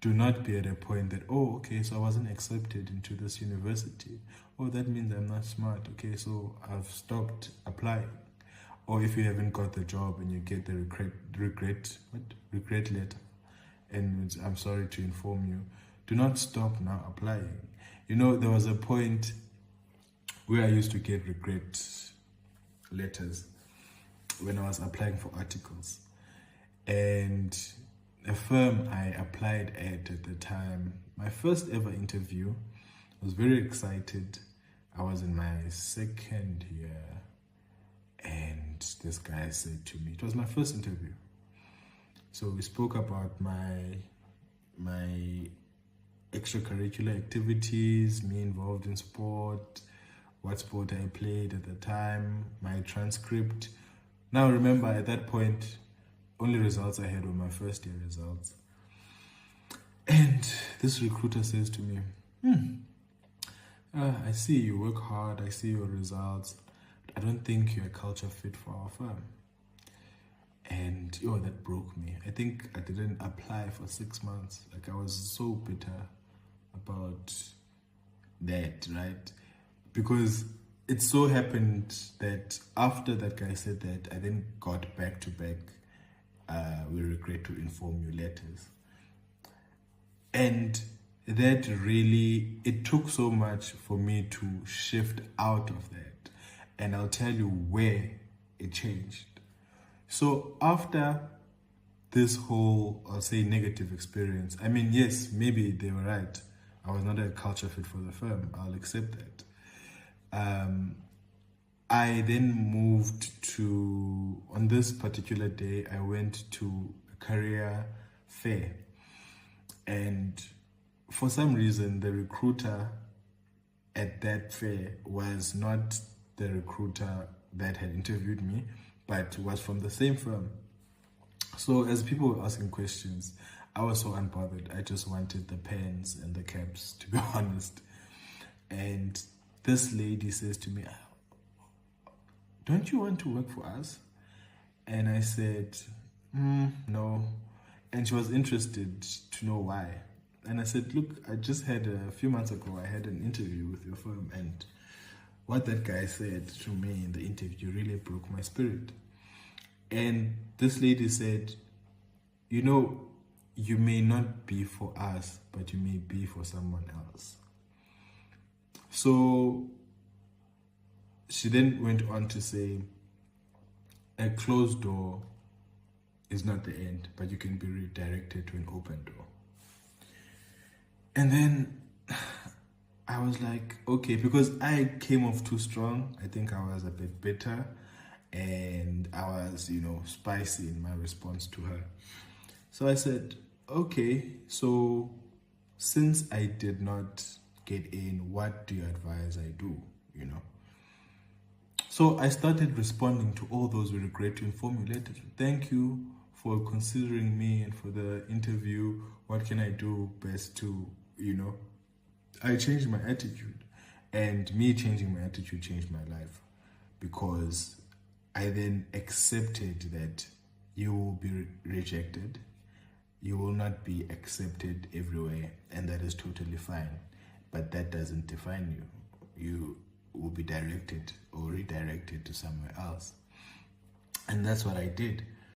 do not be at a point that, oh, okay, so I wasn't accepted into this university. Oh, that means I'm not smart. Okay, so I've stopped applying. Or if you haven't got the job and you get the regret letter, and I'm sorry to inform you, do not stop now applying. You know, there was a point where I used to get regret letters when I was applying for articles. And a firm I applied at the time, my first ever interview, I was very excited. I was in my second year, and this guy said to me, it was my first interview. So we spoke about my extracurricular activities, me involved in sport, what sport I played at the time, my transcript. Now remember, at that point, only results I had were my first year results. And this recruiter says to me, I see you work hard, I see your results. I don't think you're a culture fit for our firm. And that broke me. I think I didn't apply for 6 months. Like, I was so bitter about that, right? Because it so happened that after that guy said that, I then got back to back, we regret to inform you letters. And that really, it took so much for me to shift out of that. And I'll tell you where it changed. So after this whole, I'll say, negative experience, I mean, yes, maybe they were right. I was not a culture fit for the firm. I'll accept that. I then moved to, on this particular day, I went to a career fair. And for some reason, the recruiter at that fair was not the recruiter that had interviewed me, but was from the same firm. So as people were asking questions, I was so unbothered. I just wanted the pens and the caps, to be honest. And this lady says to me, don't you want to work for us? And I said, no. And she was interested to know why. And I said, look, I just had a few months ago, I had an interview with your firm, and what that guy said to me in the interview really broke my spirit. And this lady said, you may not be for us, but you may be for someone else. So she then went on to say, a closed door is not the end, but you can be redirected to an open door. And then I was like, okay, because I came off too strong. I think I was a bit bitter, and I was, spicy in my response to her. So I said, okay, so since I did not get in, what do you advise I do, So I started responding to all those we regret to inform you letters. Thank you for considering me and for the interview. What can I do best to, I changed my attitude, and me changing my attitude changed my life, because I then accepted that you will be rejected. You will not be accepted everywhere, and that is totally fine. But that doesn't define you. You will be directed or redirected to somewhere else. And that's what I did.